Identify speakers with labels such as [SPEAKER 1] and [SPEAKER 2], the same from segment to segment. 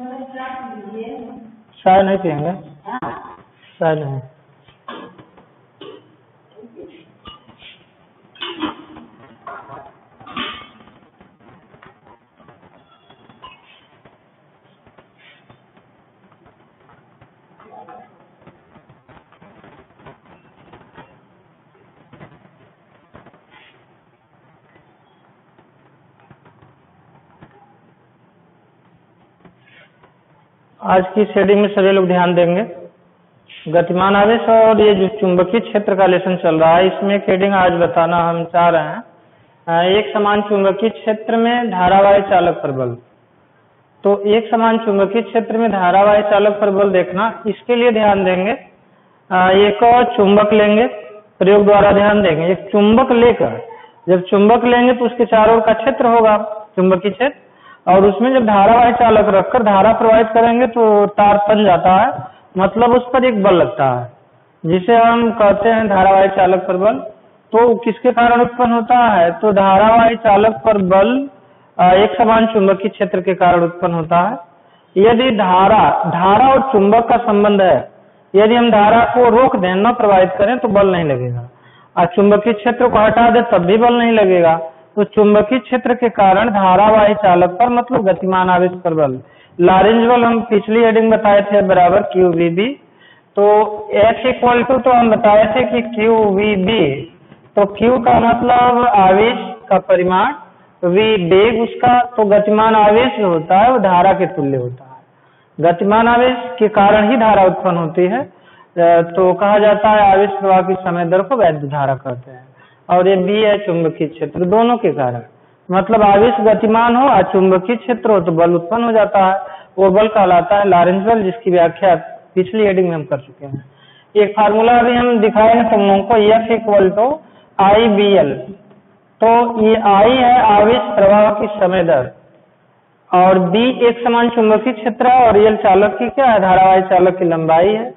[SPEAKER 1] चाय नहीं पियेंगे? चाय नहीं। आज की शेडिंग में सभी लोग ध्यान देंगे। गतिमान आवेश और ये जो चुंबकीय क्षेत्र का लेसन चल रहा है, इसमें शेडिंग आज बताना हम चाह रहे हैं। एक समान चुंबकीय क्षेत्र में धारावाही चालक पर बल। तो एक समान चुंबकीय क्षेत्र में धारावाही चालक पर बल देखना, इसके लिए ध्यान देंगे। एक और चुंबक लेंगे, प्रयोग द्वारा ध्यान देंगे। एक चुंबक लेकर जब चुंबक लेंगे तो उसके चारों ओर का क्षेत्र होगा चुंबकीय क्षेत्र, और उसमें जब धारावाही चालक रखकर धारा प्रवाहित करेंगे तो तार तन जाता है, मतलब उस पर एक बल लगता है, जिसे हम कहते हैं धारावाही चालक पर बल। तो किसके कारण उत्पन्न होता है? तो धारावाही चालक पर बल एक समान चुंबकीय क्षेत्र के कारण उत्पन्न होता है। यदि धारा और चुंबक का संबंध है, यदि हम धारा को रोक दें, न प्रवाहित करें, तो बल नहीं लगेगा, और चुंबकीय क्षेत्र को हटा दें तब भी बल नहीं लगेगा। तो चुंबकीय क्षेत्र के कारण धारावाही चालक पर, मतलब गतिमान आवेश पर बल। लॉरेंज बल हम पिछली हेडिंग बताए थे बराबर QVB। तो F इक्वल टू, तो हम बताए थे कि QVB, तो Q का मतलब आवेश का परिमाण, V वेग उसका, तो गतिमान आवेश जो होता है वो धारा के तुल्य होता है। गतिमान आवेश के कारण ही धारा उत्पन्न होती है, तो कहा जाता है आवेश प्रवाह की समय दर को वैद्युत धारा कहते हैं। और ये B है चुंबकीय क्षेत्र, दोनों के कारण, मतलब आवेश गतिमान हो और चुंबकीय क्षेत्र हो तो बल उत्पन्न हो जाता है, वो बल कहलाता है लॉरेंज बल, जिसकी व्याख्या पिछली हेडिंग में हम कर चुके हैं। एक फार्मूला अभी हम दिखाएंगे तुम लोगों को, F इक्वल टू IBL। तो ये I है आवेश प्रवाह की समय दर, और B एक समान चुंबकीय क्षेत्र है, और L चालक की क्या है? धारावाही चालक की लंबाई है।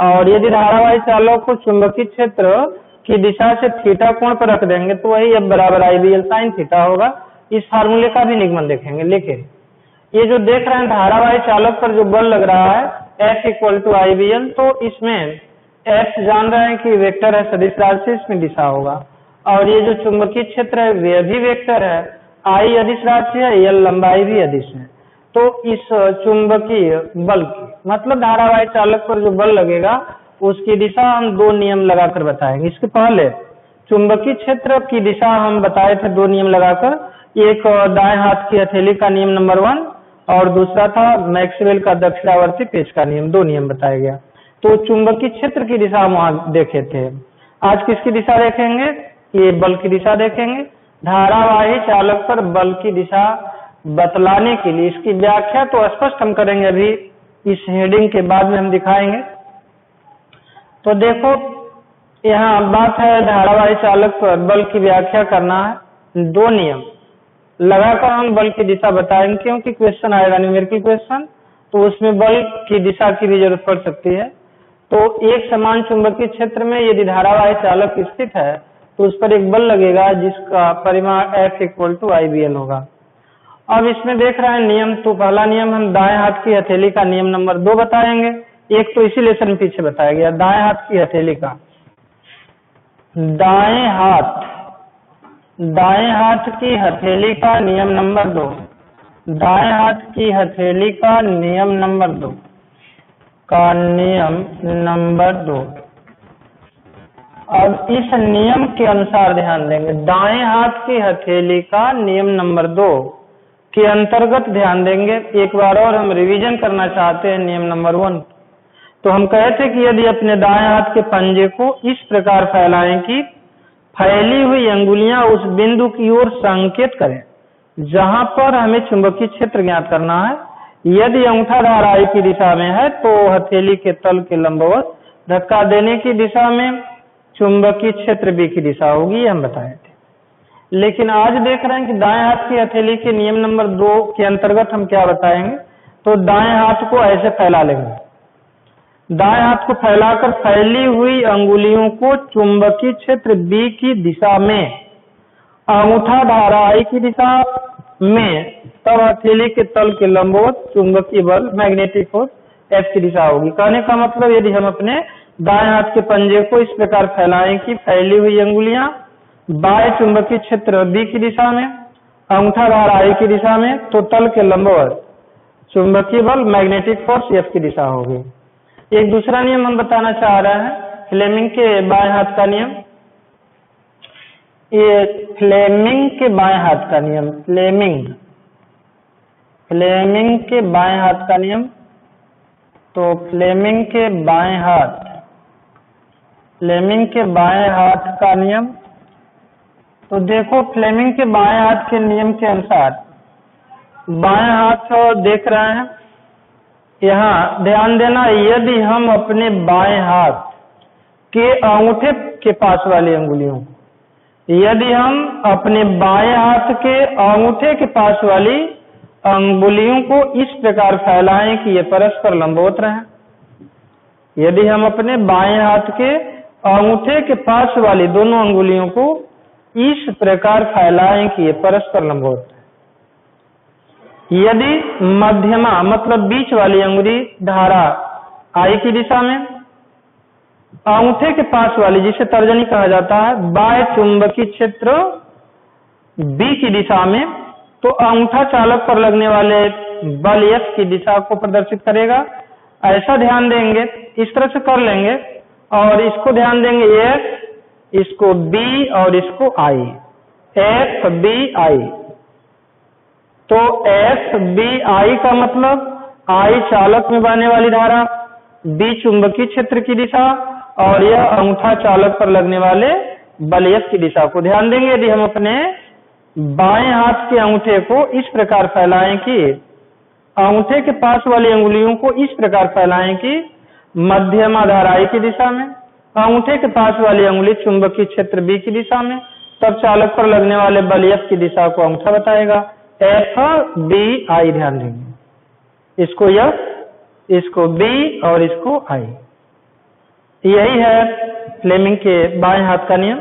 [SPEAKER 1] और यदि धारावाही चालक को चुंबकीय क्षेत्र की दिशा से थीटा कोण पर रख देंगे तो वही F बराबर IBL sin थीटा होगा। इस फार्मूले का भी निगमन देखेंगे। लेकिन ये जो देख रहे हैं धारावाही चालक पर जो बल लग रहा है F इक्वल टू IBL, तो इसमें F जान रहे हैं कि वेक्टर है, सदिश राशि, इसमें दिशा होगा। और ये जो चुंबकीय क्षेत्र है वह भी वेक्टर है, I अदिश राशि है, L लंबाई भी अदिश है। तो इस चुंबकीय बल की, मतलब धारावाही चालक पर जो बल लगेगा उसकी दिशा हम दो नियम लगाकर बताएंगे। इसके पहले चुंबकीय क्षेत्र की दिशा हम बताए थे दो नियम लगाकर, एक दाएं हाथ की हथेली का नियम नंबर 1, और दूसरा था मैक्सवेल का दक्षिणावर्ती पेच का नियम। दो नियम बताया गया। तो चुंबकीय क्षेत्र की दिशा हम वहां देखे थे। आज किसकी दिशा देखेंगे? ये बल की दिशा देखेंगे। धारावाही चालक पर बल की दिशा बतलाने के लिए इसकी व्याख्या तो स्पष्ट हम करेंगे, अभी इस हेडिंग के बाद में हम दिखाएंगे। तो देखो यहाँ बात है धारावाही चालक पर बल की व्याख्या करना है। दो नियम लगाकर हम बल की दिशा बताएंगे, क्योंकि क्वेश्चन आएगा न्यूमेरिकल क्वेश्चन, तो उसमें बल की दिशा की भी जरूरत पड़ सकती है। तो एक समान चुंबकीय क्षेत्र में यदि धारावाही चालक स्थित है तो उस पर एक बल लगेगा जिसका परिमाण F इक्वल टू IBL होगा। अब इसमें देख रहे हैं नियम, तो पहला नियम हम दाएं हाथ की हथेली का नियम नंबर 2 बताएंगे। एक तो इसी लेसन में पीछे बताया गया, दाएं हाथ की हथेली का, दाएं हाथ की हथेली का नियम नंबर 2, दाएं हाथ की हथेली का नियम नंबर 2 का नियम नंबर 2। अब इस नियम के अनुसार ध्यान देंगे, दाएं हाथ की हथेली का नियम नंबर 2 के अंतर्गत ध्यान देंगे। एक बार और हम रिवीजन करना चाहते हैं नियम नंबर 1। तो हम कहे थे कि यदि अपने दाएं हाथ के पंजे को इस प्रकार फैलाएं कि फैली हुई अंगुलियां उस बिंदु की ओर संकेत करें जहां पर हमें चुंबकीय क्षेत्र ज्ञात करना है। यदि अंगूठा धारा I की दिशा में है तो हथेली के तल के लंबवत धक्का देने की दिशा में चुंबकीय क्षेत्र B की दिशा होगी, ये हम बताए थे। लेकिन आज देख रहे हैं कि दाएं हाथ की हथेली के नियम नंबर 2 के अंतर्गत हम क्या बताएंगे। तो दाएं हाथ को ऐसे फैला लेंगे, दाएं हाथ को फैलाकर फैली हुई अंगुलियों को चुंबकीय क्षेत्र B की दिशा में, अंगूठा धारा I की दिशा, में, तब हथेली के तल के लंबवत चुंबकीय बल मैग्नेटिक फोर्स F की दिशा होगी। कहने का मतलब यदि हम अपने दाएं हाथ के पंजे को इस प्रकार फैलाएं कि फैली हुई अंगुलियां बाएं चुंबकीय क्षेत्र B की दिशा में, अंगूठा धार I की दिशा में, तो तल के लंबवत चुंबकीय बल मैग्नेटिक फोर्स F की दिशा होगी। एक दूसरा नियम हम बताना चाह रहे हैं, फ्लेमिंग के बाएं हाथ का नियम। ये फ्लेमिंग के बाएं हाथ का नियम, फ्लेमिंग के बाएं हाथ का नियम। तो फ्लेमिंग के बाएं हाथ का नियम। तो देखो, फ्लेमिंग के बाएं हाथ के नियम के अनुसार बाएं हाथ देख रहे हैं, यहाँ ध्यान देना, यदि हम अपने बाएं हाथ के अंगूठे के पास वाली अंगुलियों को, यदि हम अपने बाएं हाथ के अंगूठे के पास वाली अंगुलियों को इस प्रकार फैलाएं कि ये परस्पर लंबवत रहें। यदि हम अपने बाएं हाथ के अंगूठे के पास वाली दोनों अंगुलियों को इस प्रकार फैलाएं कि ये परस्पर लंबवत रहें। यदि मध्यमा मतलब बीच वाली अंगुली धारा I की दिशा में, अंगूठे के पास वाली जिसे तर्जनी कहा जाता है बाएं चुंबकीय क्षेत्र B की दिशा में, तो अंगूठा चालक पर लगने वाले बल F की दिशा को प्रदर्शित करेगा। ऐसा ध्यान देंगे, इस तरह से कर लेंगे और इसको ध्यान देंगे F, इसको B और इसको I, F B I। तो F B I का मतलब I चालक में बहने वाली धारा, B चुंबकीय क्षेत्र की दिशा और यह अंगूठा चालक पर लगने वाले बल F की दिशा को ध्यान देंगे। यदि हम अपने बाएं हाथ के अंगूठे को इस प्रकार फैलाएं कि अंगूठे के पास वाली अंगुलियों को इस प्रकार फैलाएं कि मध्यमा धारा I की दिशा में, अंगूठे के पास वाली अंगुली चुंबकीय क्षेत्र B की दिशा में, तब चालक पर लगने वाले बल F की दिशा को अंगूठा बताएगा। F B I ध्यान देंगे, इसको F, इसको B और इसको I। यही है फ्लेमिंग के बाएं हाथ का नियम।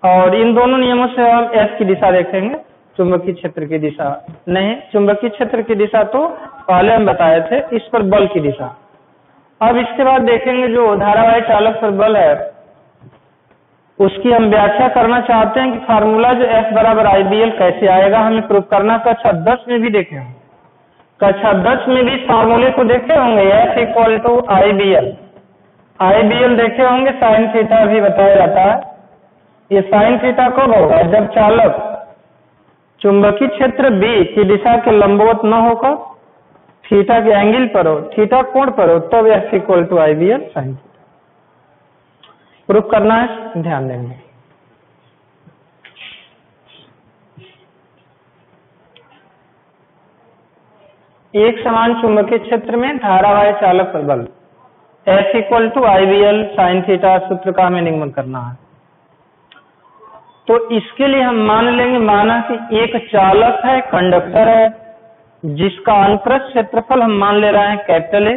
[SPEAKER 1] और इन दोनों नियमों से हम F की दिशा देखेंगे, चुंबकीय क्षेत्र की दिशा नहीं। चुंबकीय क्षेत्र की दिशा तो पहले हम बताए थे, इस पर बल की दिशा। अब इसके बाद देखेंगे जो धारावाही चालक पर बल है, उसकी हम व्याख्या करना चाहते हैं कि फार्मूला जो F बराबर IBL कैसे आएगा, हमें प्रूव करना। कक्षा 10 में भी देखे होंगे, कक्षा 10 में भी फार्मूले को देखे होंगे, F इक्वल टू IBL देखे होंगे। साइन थीटा भी बताया जाता है। ये साइन थीटा कब होगा, जब चालक चुंबकीय क्षेत्र B की दिशा के लंबवत न होकर थीटा के एंगल पर हो, थीटा कोण पर हो, तब F equal to IBL sine theta. Proof करना है, ध्यान देंगे। एक समान चुंबकीय क्षेत्र में धारावाही चालक पर बल F equal to IBL sine theta सूत्र का हमें निगमन करना है। तो इसके लिए हम मान लेंगे, माना कि एक चालक है, कंडक्टर है, जिसका अनुप्रस्थ क्षेत्रफल हम मान ले रहे हैं कैपिटल A।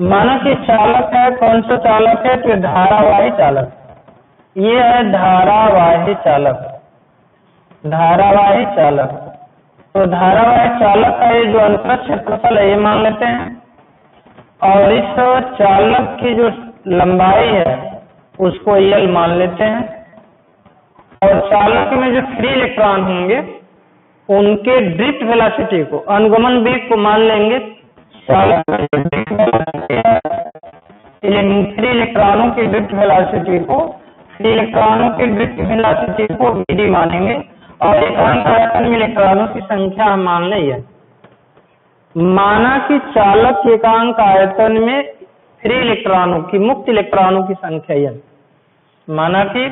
[SPEAKER 1] माना कि चालक है, कौन सा चालक है, तो धारावाही चालक। ये है धारावाही चालक, धारावाही चालक। तो धारावाही चालक का ये जो अनुप्रस्थ क्षेत्रफल है ये मान लेते हैं, और इस चालक की जो लंबाई है उसको L मान लेते हैं, और चालक में जो फ्री इलेक्ट्रॉन होंगे उनके ड्रिफ्ट वेलोसिटी को, अनुगमन वेग को मान लेंगे चालक फ्री इलेक्ट्रॉनों की ड्रिफ्ट वेलोसिटी को, फ्री इलेक्ट्रॉनों की ड्रिफ्ट वेलोसिटी को VD मानेंगे, और एकांक आयतन में इलेक्ट्रॉनों की संख्या हम मान लें। माना कि चालक एकांक आयतन में फ्री इलेक्ट्रॉनों की, मुक्त इलेक्ट्रॉनों की संख्या N। माना कि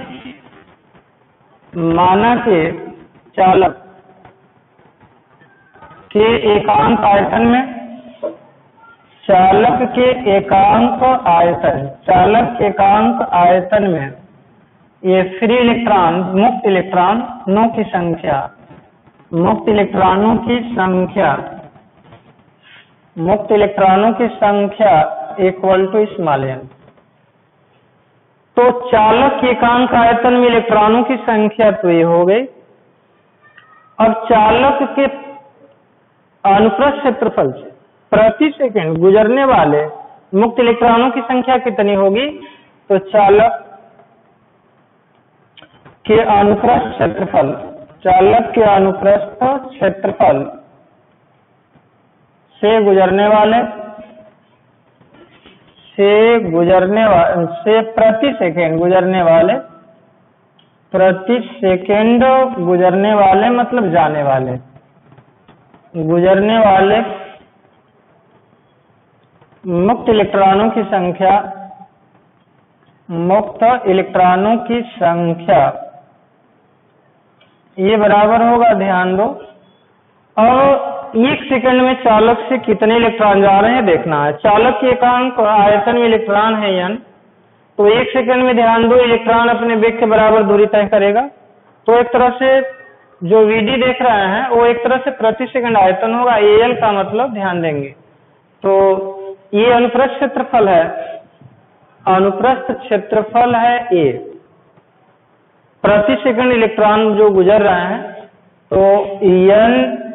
[SPEAKER 1] चालक के एकांक आयतन में, चालक के एकांक आयतन में ये फ्री इलेक्ट्रॉन, मुक्त इलेक्ट्रॉनों की संख्या, मुक्त इलेक्ट्रॉनों की संख्या इक्वल टू स्मॉल n। तो चालक के एकांक आयतन में इलेक्ट्रॉनों की संख्या तो ये हो गई, अब चालक के अनुप्रस्थ क्षेत्रफल से प्रति सेकंड गुजरने वाले मुक्त इलेक्ट्रॉनों की संख्या कितनी होगी? तो चालक के अनुप्रस्थ क्षेत्रफल, चालक के अनुप्रस्थ क्षेत्रफल से प्रति सेकंड गुजरने वाले, प्रति सेकंड गुजरने वाले मतलब जाने वाले, गुजरने वाले मुक्त इलेक्ट्रॉनों की संख्या, मुक्त इलेक्ट्रॉनों की संख्या ये बराबर होगा, ध्यान दो। और 1 सेकंड में चालक से कितने इलेक्ट्रॉन जा रहे हैं देखना है। चालक के एकांक आयतन में इलेक्ट्रॉन है n, तो 1 सेकंड में ध्यान दो इलेक्ट्रॉन अपने वेग के बराबर दूरी तय करेगा। तो एक तरह से जो Vd देख रहे हैं वो एक तरह से प्रति सेकंड आयतन होगा। Al का मतलब ध्यान देंगे तो ये अनुप्रस्थ क्षेत्रफल है, अनुप्रस्थ क्षेत्रफल है A। प्रति सेकंड इलेक्ट्रॉन जो गुजर रहे हैं तो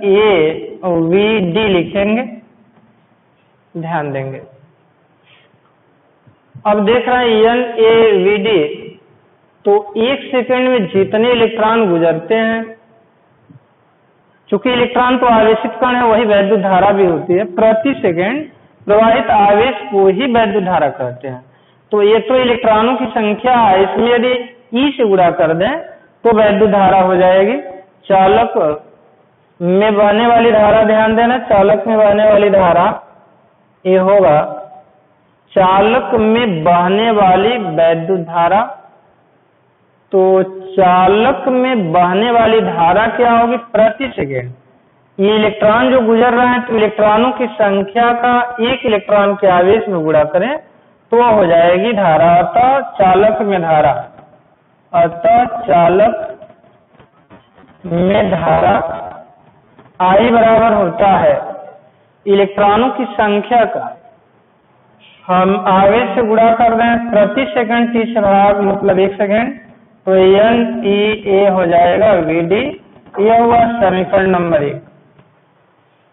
[SPEAKER 1] NaVd लिखेंगे, ध्यान देंगे। अब देख रहे हैं NaVd, तो 1 सेकंड में जितने इलेक्ट्रॉन गुजरते हैं, चूंकि इलेक्ट्रॉन तो आवेशित कण है वही वैद्युत धारा भी होती है, प्रति सेकंड प्रवाहित आवेश को ही वैद्युत धारा कहते हैं। तो ये तो इलेक्ट्रॉनों की संख्या है, इसमें यदि E से गुणा कर दें तो वैद्युत धारा हो जाएगी। चालक में बहने वाली धारा, ध्यान देना, चालक में बहने वाली धारा ये होगा चालक में बहने वाली वैद्युत धारा। तो चालक में बहने वाली धारा क्या होगी? प्रति सेकंड ये इलेक्ट्रॉन जो गुजर रहे हैं तो इलेक्ट्रॉनों की संख्या का 1 इलेक्ट्रॉन के आवेश में गुणा करें तो हो जाएगी धारा। अतः चालक में धारा, अतः चालक में धारा I बराबर होता है इलेक्ट्रॉनों की संख्या का, हम आवेश से गुणा कर रहे हैं प्रति सेकंड 30 भाग मतलब 1 सेकंड, तो NEA हो जाएगा Vd। यह हुआ समीकरण नंबर 1।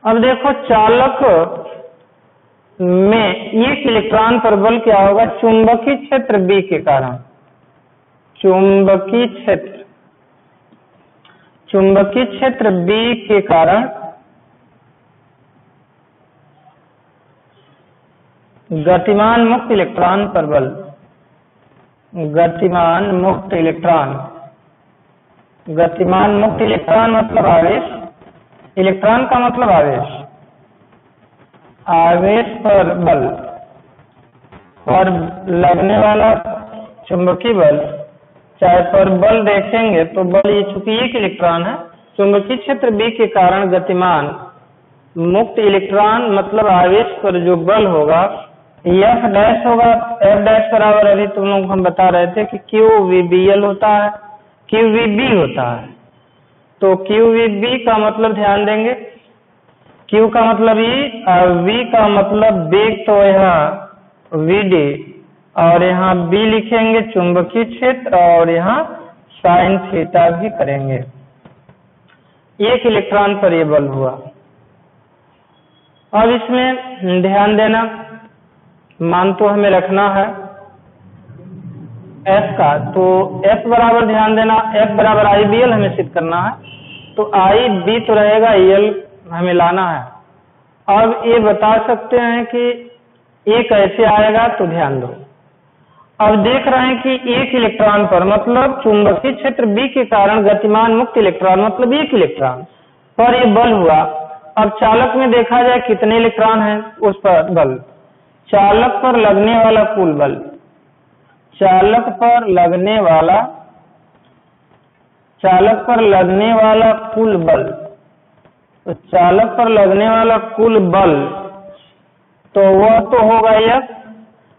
[SPEAKER 1] अब देखो चालक में 1 इलेक्ट्रॉन पर बल क्या होगा? चुंबकीय क्षेत्र B के कारण, चुंबकीय क्षेत्र B के कारण गतिमान मुक्त इलेक्ट्रॉन पर बल, गतिमान मुक्त इलेक्ट्रॉन, गतिमान मुक्त इलेक्ट्रॉन मतलब आवेश, इलेक्ट्रॉन का मतलब आवेश, आवेश पर बल और लगने वाला चुंबकीय बल, चाहे पर बल देखेंगे तो बल ये चूंकि 1 इलेक्ट्रॉन है, चुंबकीय क्षेत्र B के कारण गतिमान मुक्त इलेक्ट्रॉन मतलब आवेश पर जो बल होगा F डैश होगा। F डैश बराबर अभी तुम लोग हम बता रहे थे कि QVBL होता है, QVB होता है। तो QVB का मतलब ध्यान देंगे, Q का मतलब E और V का मतलब वेग, तो यहाँ Vd और यहाँ B लिखेंगे चुंबकीय क्षेत्र और यहाँ साइन थीटा भी करेंगे। 1 इलेक्ट्रॉन पर ये बल हुआ। अब इसमें ध्यान देना, मान तो हमें रखना है F का, तो F बराबर ध्यान देना F बराबर IBL हमें सिद्ध करना है, तो IB तो रहेगा, EL हमें लाना है। अब ये बता सकते हैं कि ये कैसे आएगा, तो ध्यान दो। अब देख रहे हैं कि 1 इलेक्ट्रॉन पर मतलब चुंबकीय क्षेत्र B के कारण गतिमान मुक्त इलेक्ट्रॉन मतलब 1 इलेक्ट्रॉन पर ये बल हुआ। अब चालक में देखा जाए कितने इलेक्ट्रॉन हैं उस पर बल, चालक पर लगने वाला कुल बल, चालक पर लगने वाला कुल बल, तो चालक पर लगने वाला कुल बल तो वह तो होगा F,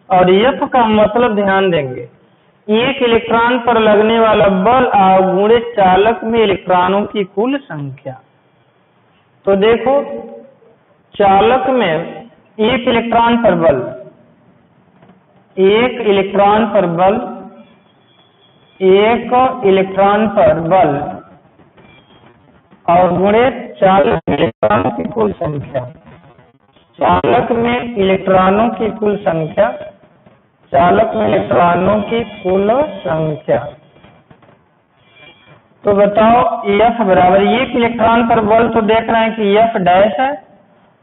[SPEAKER 1] और F का मतलब ध्यान देंगे 1 इलेक्ट्रॉन पर लगने वाला बल गुणे चालक में इलेक्ट्रॉनों की कुल संख्या। तो देखो चालक में 1 इलेक्ट्रॉन पर बल, 1 इलेक्ट्रॉन पर बल, 1 इलेक्ट्रॉन पर बल और गुणे चालक में इलेक्ट्रॉनों की कुल संख्या। चालक में इलेक्ट्रॉनों की कुल संख्या, चालक में इलेक्ट्रॉनों की कुल संख्या। तो बताओ F बराबर, एक इलेक्ट्रॉन पर बल तो देख रहे हैं कि F डैश है,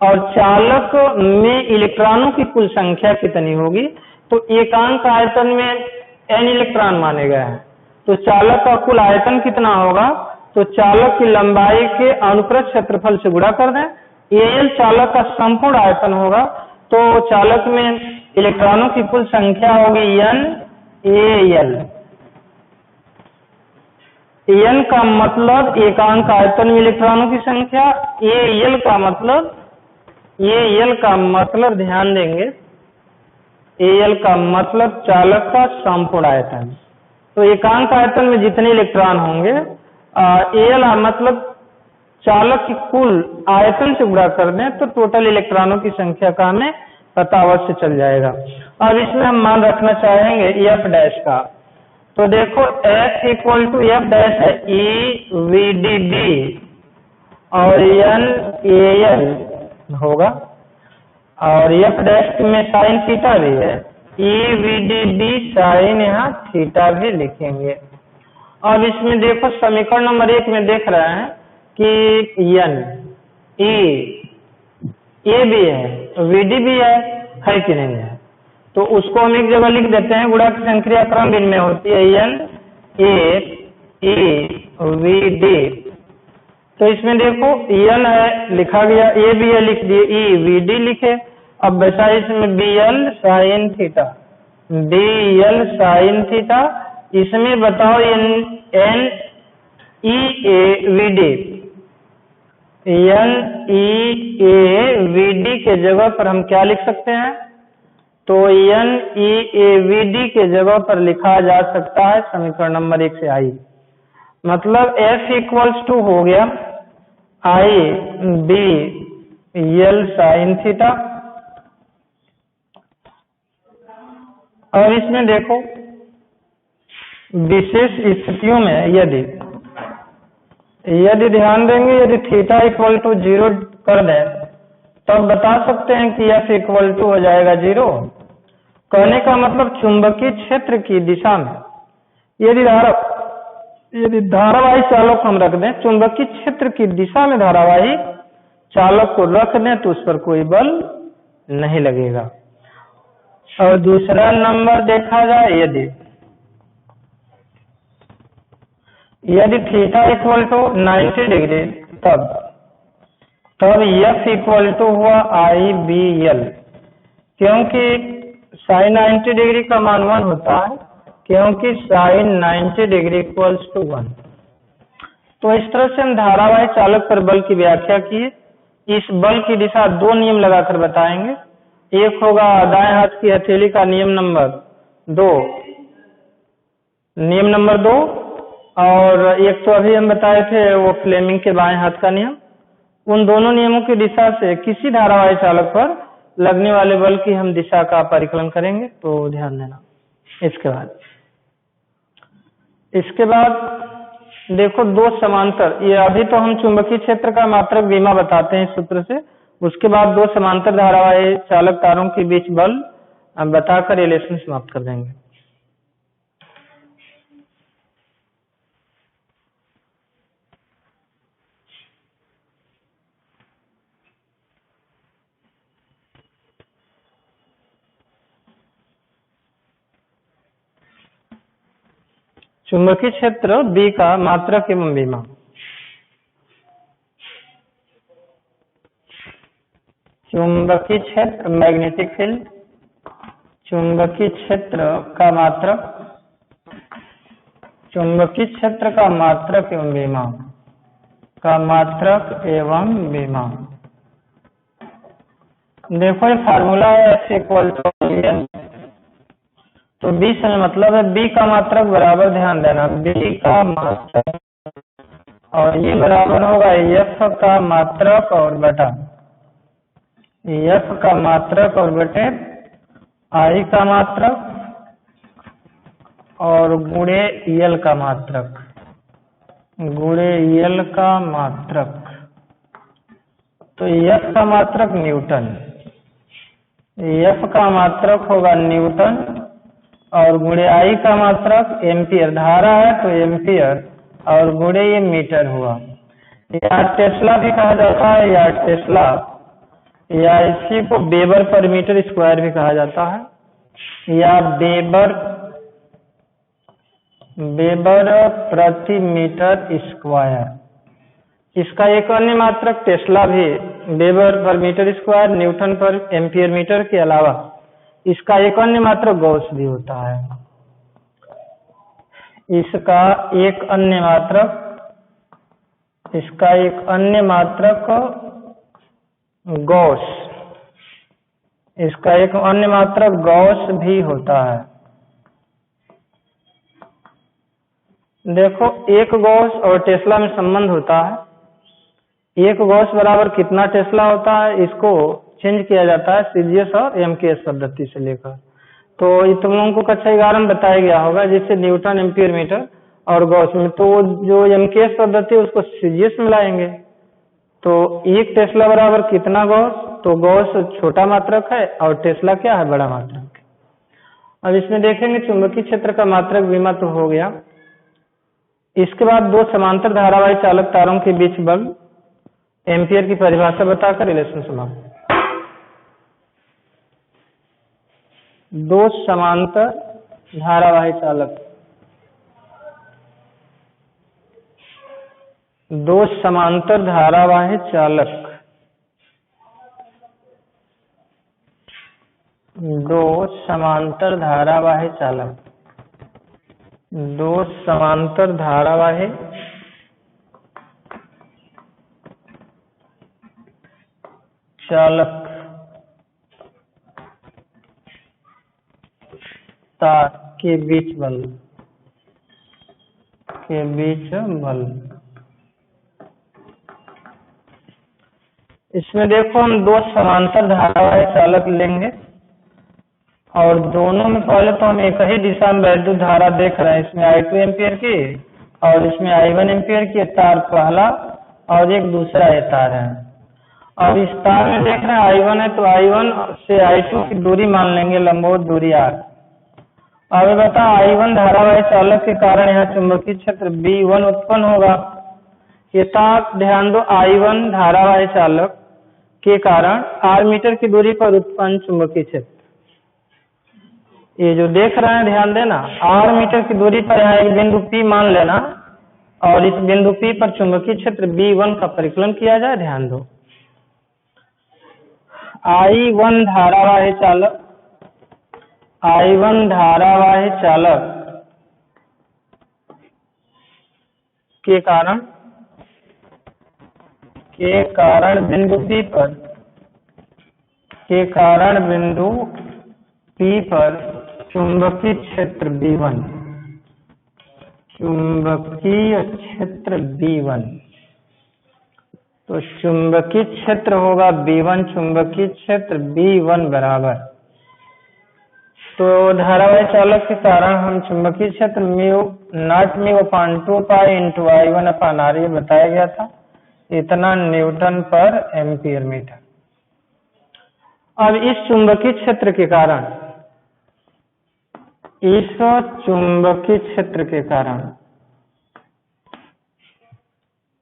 [SPEAKER 1] और चालक में इलेक्ट्रॉनों की कुल संख्या कितनी होगी। तो एकांक आयतन में n इलेक्ट्रॉन माने गए हैं, तो चालक का कुल आयतन कितना होगा। तो चालक की लंबाई के अनुप्रस्थ क्षेत्रफल से गुणा कर दें, Al चालक का संपूर्ण आयतन होगा। तो चालक में इलेक्ट्रॉनों की कुल संख्या होगी n Al। n का मतलब एकांक आयतन में इलेक्ट्रॉनों की संख्या, Al का मतलब ध्यान देंगे, Al का मतलब चालक का संपूर्ण आयतन। तो एकांक आयतन में जितने इलेक्ट्रॉन होंगे, Al मतलब चालक की कुल आयतन से गुणा कर दें तो टोटल इलेक्ट्रॉनों की संख्या का हमें पता अवश्य चल जाएगा। अब इसमें हम मान रखना चाहेंगे F डैश का। तो देखो F equal to F dash है EVDD और NAL होगा, और F डैश में साइन थीटा भी है, EVDD साइन यहाँ थीटा भी लिखेंगे। अब इसमें देखो समीकरण नंबर 1 में देख रहे हैं कि N A भी है, VD भी है कि नहीं है। तो उसको हम एक जगह लिख देते हैं, गुणा की संक्रिया क्रम भिन्न में होती है, N A EVD। तो इसमें देखो N है लिखा गया, A भी है लिख दिए, EVD लिखे। अब बचा इसमें BL sine theta, BL sine theta. इसमें बताओ NEAVD के जगह पर हम क्या लिख सकते हैं। तो NEAVD के जगह पर लिखा जा सकता है समीकरण नंबर 1 से I, मतलब F इक्वल्स टू हो गया IBL साइन थीटा। और इसमें देखो विशेष स्थितियों में यदि ध्यान देंगे, यदि थीटा इक्वल टू 0 कर दें तब बता सकते हैं कि F इक्वल टू हो जाएगा 0। कहने का मतलब चुंबकीय क्षेत्र की दिशा में यदि धारावाही चालक हम रख दें, चुंबकीय क्षेत्र की दिशा में धारावाही चालक को रख दें तो उस पर कोई बल नहीं लगेगा। और दूसरा नंबर देखा जाए, यदि थीटा इक्वल टू 90 डिग्री तब F इक्वल टू हुआ IBL, क्योंकि साइन 90 डिग्री का मान 1 होता है, क्योंकि साइन 90 डिग्री इक्वल्स टू 1। तो इस तरह से हम धारावाही चालक पर बल की व्याख्या किए। इस बल की दिशा 2 नियम लगाकर बताएंगे। एक होगा दाएं हाथ की हथेली का नियम नंबर 2, और एक तो अभी हम बताए थे वो फ्लेमिंग के बाएं हाथ का नियम। उन दोनों नियमों की दिशा से किसी धारावाही चालक पर लगने वाले बल की हम दिशा का परिकलन करेंगे, तो ध्यान देना। इसके बाद देखो 2 समांतर, ये अभी तो हम चुंबकीय क्षेत्र का मात्रक विमा बताते हैं इस सूत्र से। उसके बाद 2 समांतर धारावाही चालक तारों के बीच बल बताकर रिलेशन समाप्त कर देंगे। चुंबकीय क्षेत्र B का मात्रक एवं विमा। चुंबकीय क्षेत्र मैग्नेटिक फील्ड, चुंबकीय क्षेत्र का मात्रक, चुंबकीय क्षेत्र का मात्रक एवं विमा, का मात्रक एवं विमा। देखो ये फार्मूला है F इक्वल टू N, तो B से मतलब है B का मात्रक बराबर, ध्यान देना, B का मात्रक, और ये बराबर होगा F का मात्रक और बटा F का मात्रक और बटे I का मात्रक और गुणे L का मात्रक, गुणे यल का मात्रक, तो एफ का मात्रक न्यूटन, एफ का मात्रक होगा न्यूटन और गुणे आई का मात्रक एम्पियर, धारा है तो एम्पियर और गुणे ये मीटर हुआ। या टेस्ला भी कहा जाता है, या टेस्ला, या इसी को वेबर पर मीटर स्क्वायर भी कहा जाता है, या वेबर प्रति मीटर स्क्वायर। इसका एक अन्य मात्रक टेस्ला भी वेबर पर मीटर स्क्वायर, न्यूटन पर एम्पियर मीटर के अलावा इसका एक अन्य मात्रक गॉस भी होता है। इसका एक अन्य मात्रक गॉस, इसका एक अन्य मात्रक गॉस भी होता है। देखो एक गॉस और टेस्ला में संबंध होता है, एक गॉस बराबर कितना टेस्ला होता है, इसको चेंज किया जाता है सीजीएस और एमकेएस पद्धति से लेकर। तो ये तुम लोगों को कक्षा 11 में बताया गया होगा, जिससे न्यूटन एम्पियर मीटर और गॉस में, तो जो एमकेएस पद्धति है उसको सीजीएस में लाएंगे। तो एक टेस्ला बराबर कितना गॉस, तो गॉस छोटा मात्रक है और टेस्ला क्या है, बड़ा मात्रक है। अब इसमें देखेंगे चुंबकीय क्षेत्र का मात्रक विमा तो हो गया। इसके बाद दो समांतर धारावाही चालक तारों के बीच बल, एम्पियर की परिभाषा बताकर रिलेशन समाप्त। दो समांतर धारावाही चालक, दो समांतर धारावाही चालक, दो समांतर धारावाही चालक, दो समांतर धारावाही चालक तार के बीच बल, इसमें देखो हम दो समांतर धारावाही चालक लेंगे और दोनों में पहले तो हम एक ही दिशा में वैद्युत धारा देख रहे हैं। इसमें I2 एम्पियर की और इसमें I1 एम्पियर की, तार पहला और एक दूसरा ये तार है। अब इस तार में देख रहे हैं I1 है, तो I1 से I2 की दूरी मान लेंगे, लंबवत दूरी R। अब बता I1 धारावाही चालक के कारण यहाँ चुंबकीय क्षेत्र B1 उत्पन्न होगा। ये तार ध्यान दो, I1 धारावाही चालक के कारण R मीटर की दूरी पर उत्पन्न चुंबकीय क्षेत्र, ये जो देख रहे हैं ध्यान देना, R मीटर की दूरी पर यहाँ एक बिंदु P मान लेना और इस बिंदु P पर चुंबकीय क्षेत्र B1 का परिकलन किया जाए। ध्यान दो I1 धारावाही चालक, I1 धारावाही चालक के कारण बिंदु P पर चुंबकीय क्षेत्र B1, तो चुंबकीय क्षेत्र होगा B1, चुंबकीय क्षेत्र B1 बराबर, तो धारावाही चालक के कारण हम चुंबकीय क्षेत्र μ02 पाई इंटू I1 अपान R, ये बताया गया था, इतना न्यूटन पर एम्पियर मीटर। अब इस चुंबकीय क्षेत्र के कारण, इस चुंबकीय क्षेत्र के कारण,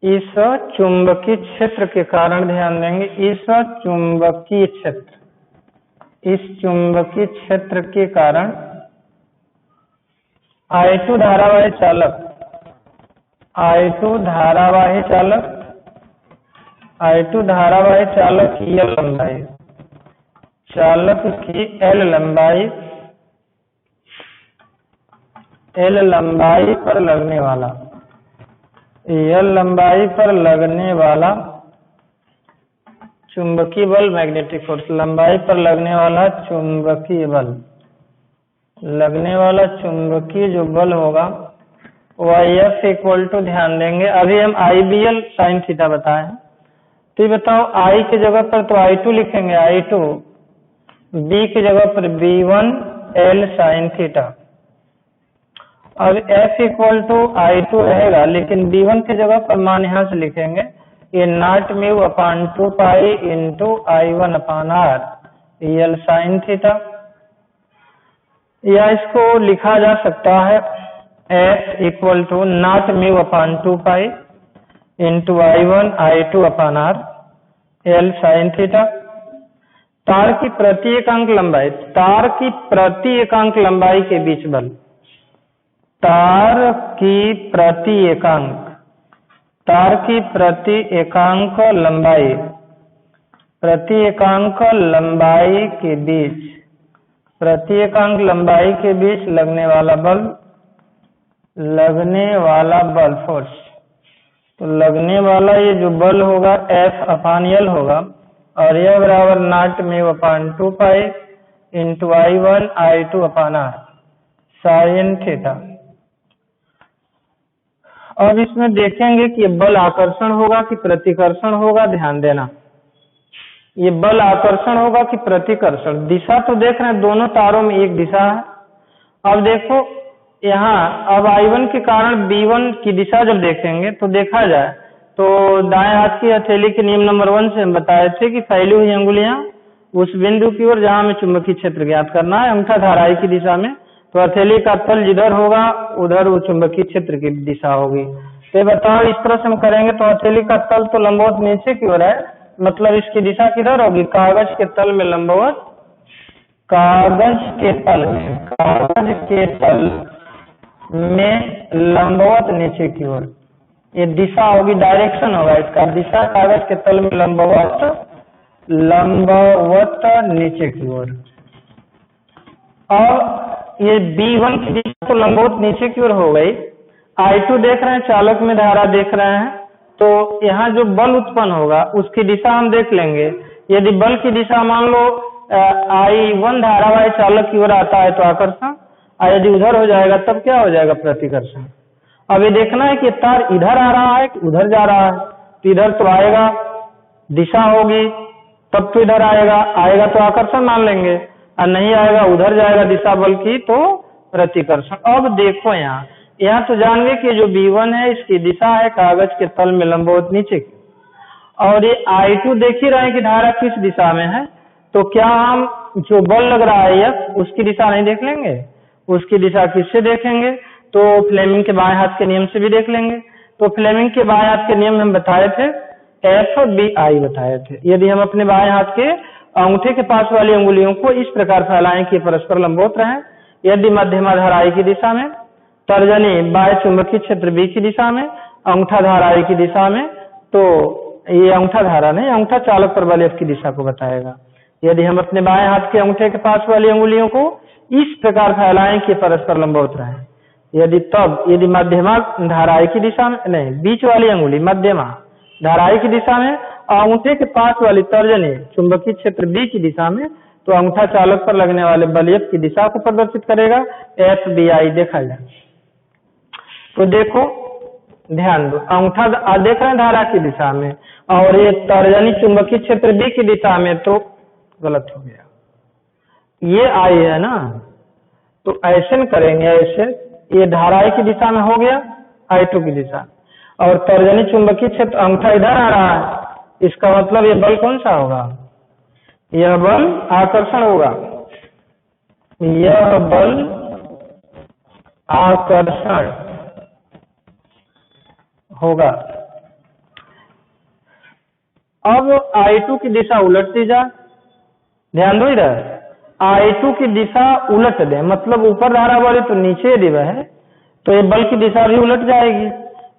[SPEAKER 1] इस चुंबकीय क्षेत्र के कारण ध्यान देंगे, इस चुंबकीय क्षेत्र के कारण I2 धारावाही चालक, I2 धारावाही चालक की L लंबाई, चालक की L लंबाई पर लगने वाला, L लंबाई पर लगने वाला चुंबकीय बल, मैग्नेटिक फोर्स, लंबाई पर लगने वाला चुंबकीय बल, लगने वाला चुंबकीय जो बल होगा वह F इक्वल टू, ध्यान देंगे अभी हम IBL साइन थीटा बताए हैं, तो ये बताओ I की जगह पर तो I2 लिखेंगे, I2, B की जगह पर B1 L साइन थीटा, अब F इक्वल टू I2 रहेगा, लेकिन B1 की जगह पर मान यहाँ से लिखेंगे ये naught mu upon 2 pi into I1 upon R L sine theta, या इसको लिखा जा सकता है F इक्वल टू naught mu upon 2 pi into I1 I2 अपॉन R L साइन थीटा। तार की प्रति एकांक लंबाई, तार की प्रति एकांक लंबाई के बीच बल, तार की प्रति एकांक लंबाई, प्रति एकांक लंबाई के बीच, प्रति एकांक लंबाई के बीच लगने वाला बल फोर्स। तो लगने वाला ये जो बल होगा F अपान L होगा, और यह बराबर not mu upon 2 pi into I1 I2 upon R sine theta. अब इसमें देखेंगे कि ये बल आकर्षण होगा कि प्रतिकर्षण होगा। ध्यान देना, ये बल आकर्षण होगा कि प्रतिकर्षण। दिशा तो देख रहे हैं, दोनों तारों में एक दिशा है। अब देखो यहाँ, अब I1 के कारण B1 की दिशा जब देखेंगे तो देखा जाए तो दाएं हाथ की हथेली के नियम नंबर 1 से हम बताए थे कि फैली हुई अंगुलियां उस बिंदु की ओर जहां हमें चुंबकीय क्षेत्र ज्ञात करना है, अंगूठा धाराई की दिशा में, तो हथेली का तल जिधर होगा उधर वो चुंबकीय क्षेत्र की दिशा होगी। तो बताओ इस तरह से हम करेंगे तो हथेली का तल तो लंबवत नीचे की ओर है, मतलब इसकी दिशा किधर होगी? कागज के तल में लंबवत, कागज के तल में लंबवत नीचे की ओर। ये दिशा होगी, डायरेक्शन होगा इसका, दिशा कागज के तल में लंबवत नीचे की ओर। और ये B1 की दिशा तो लंबवत नीचे की ओर हो गई। I2 देख रहे हैं, चालक में धारा देख रहे हैं, तो यहाँ जो बल उत्पन्न होगा उसकी दिशा हम देख लेंगे। यदि बल की दिशा मान लो I1 धारावाही चालक की ओर आता है तो आकर्षण, और यदि उधर हो जाएगा तब क्या हो जाएगा? प्रतिकर्षण। अब ये देखना है कि तार इधर आ रहा है कि उधर जा रहा है। तो इधर तो आएगा, दिशा होगी तब तो इधर आएगा तो आकर्षण मान लेंगे, और नहीं आएगा उधर जाएगा दिशा बल की तो प्रतिकर्षण। अब देखो यहाँ तो जान गए कि जो B1 है इसकी दिशा है कागज के तल में लंबवत नीचे की, और ये I2 देख ही रहे हैं कि धारा किस दिशा में है। तो क्या हम जो बल लग रहा है F उसकी दिशा नहीं देख लेंगे? उसकी दिशा किससे देखेंगे? तो फ्लेमिंग के बाएं हाथ के नियम से भी देख लेंगे। तो फ्लेमिंग के बाएं हाथ के नियम हम बताए थे, FBI बताए थे। यदि हम अपने बाएं हाथ के अंगूठे के पास वाली अंगुलियों को इस प्रकार फैलाएं कि परस्पर लंबवत रहें, यदि मध्यमा धाराई की दिशा में, तर्जनी बाह्य चुंबकीय क्षेत्र B की दिशा में, अंगूठा धाराई की दिशा में, तो ये अंगूठा धारा नहीं, अंगूठा चालक पर बल F की दिशा को बताएगा। यदि हम अपने बाएं हाथ के अंगूठे के पास वाली अंगुलियों को इस प्रकार फैलाएं कि परस्पर लंबवत रहें, यदि मध्यमा धाराई की दिशा में, नहीं बीच वाली अंगुली मध्यमा धाराई की दिशा में, अंगूठे के पास वाली तर्जनी चुंबकीय क्षेत्र B की दिशा में, तो अंगूठा चालक पर लगने वाले बल F की दिशा को प्रदर्शित करेगा। FBI देखा जाए तो देखो, ध्यान दो, अंगूठा देख रहे हैं धारा की दिशा में, और ये तर्जनी चुंबकीय क्षेत्र B की दिशा में, तो गलत हो गया, ये I है ना। तो ऐसे करेंगे, ऐसे ये धाराई की दिशा में हो गया I2 की दिशा, और तर्जनी चुंबकीय क्षेत्र अंगूठा इधर आ रहा है, इसका मतलब ये बल कौन सा होगा? यह बल आकर्षण होगा, यह बल आकर्षण होगा। अब I2 की दिशा उलटती जा, ध्यान दो इधर, I2 की दिशा उलट दे, मतलब ऊपर धारा वाली तो नीचे यदि वह है तो ये बल की दिशा भी उलट जाएगी।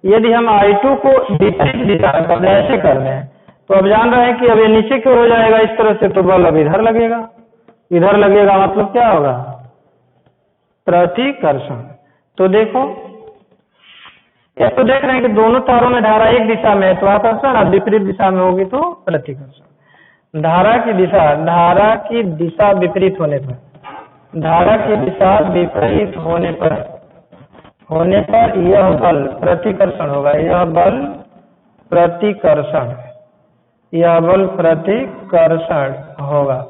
[SPEAKER 1] यदि हम I2 को विपरीत दिशा में ऐसे कर दें तो अब जान रहे हैं कि अब ये नीचे क्यों हो जाएगा इस तरह से, तो बल अब इधर लगेगा, इधर लगेगा, मतलब क्या होगा? प्रतिकर्षण। तो देखो, ये तो देख रहे हैं कि दोनों तारों में धारा एक दिशा में है तो आकर्षण, अब विपरीत दिशा में होगी तो प्रतिकर्षण। धारा की दिशा विपरीत होने पर, धारा की दिशा विपरीत होने पर यह बल प्रतिकर्षण होगा, यह बल प्रतिकर्षण, यह बल प्रतिकर्षण होगा।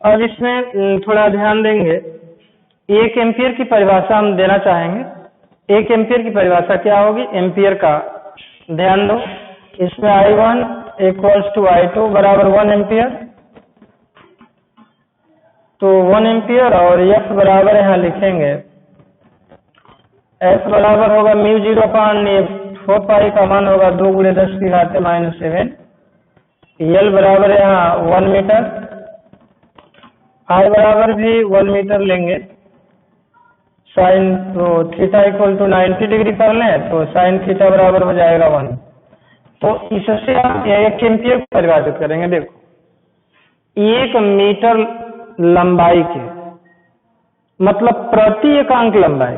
[SPEAKER 1] अब इसमें थोड़ा ध्यान देंगे 1 एम्पियर की परिभाषा हम देना चाहेंगे। 1 एम्पियर की परिभाषा क्या होगी? एम्पियर का ध्यान दो, इसमें I1 = I2 बराबर 1 एम्पियर, तो 1 एम्पियर और F बराबर यहाँ लिखेंगे, F बराबर होगा μ0/4 पाई का मान होगा 2 × 10⁻⁷। L बराबर यहाँ 1 मीटर, I बराबर भी 1 मीटर लेंगे। साइन तो थीटा = 90 डिग्री कर लें तो साइन थीटा बराबर हो जाएगा 1। तो इससे हम 1 एम्पियर को परिभाषित करेंगे। देखो 1 मीटर लंबाई के मतलब प्रति एकांक लंबाई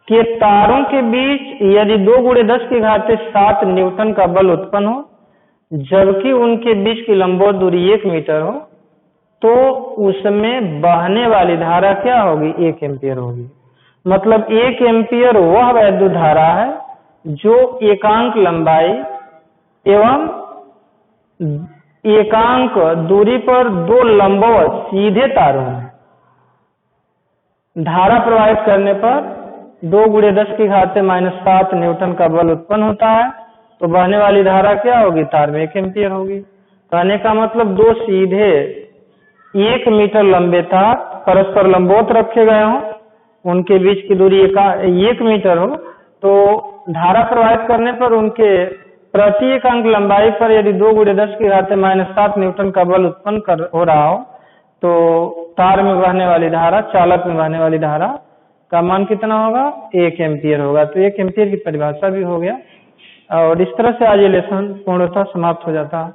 [SPEAKER 1] के तारों के बीच यदि 2 × 10⁷ न्यूटन का बल उत्पन्न हो, जबकि उनके बीच की लंबवत दूरी 1 मीटर हो, तो उसमें बहने वाली धारा क्या होगी? 1 एम्पियर होगी। मतलब 1 एम्पियर वह वैद्युत धारा है जो एकांक लंबाई एवं एकांक दूरी पर 2 लंबवत सीधे तारों में धारा प्रवाहित करने पर 2 × 10⁻⁷ न्यूटन का बल उत्पन्न होता है। तो बहने वाली धारा क्या होगी? तार में 1 एम्पियर होगी। कहने का मतलब 2 सीधे 1 मीटर लंबे तार परस्पर लंबवत रखे गए हों, उनके बीच की दूरी 1 मीटर हो, तो धारा प्रवाहित करने पर उनके प्रति एकांक लंबाई पर यदि 2 × 10⁻⁷ न्यूटन का बल उत्पन्न हो रहा हो, तो तार में बहने वाली धारा, चालक में बहने वाली धारा का मान कितना होगा? 1 एम्पियर होगा। तो 1 एम्पियर की परिभाषा भी हो गया। और इस तरह से आज ये लेसन पूर्णतः समाप्त हो जाता है।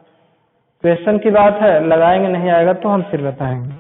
[SPEAKER 1] क्वेश्चन की बात है, लगाएंगे नहीं आएगा तो हम फिर बताएंगे।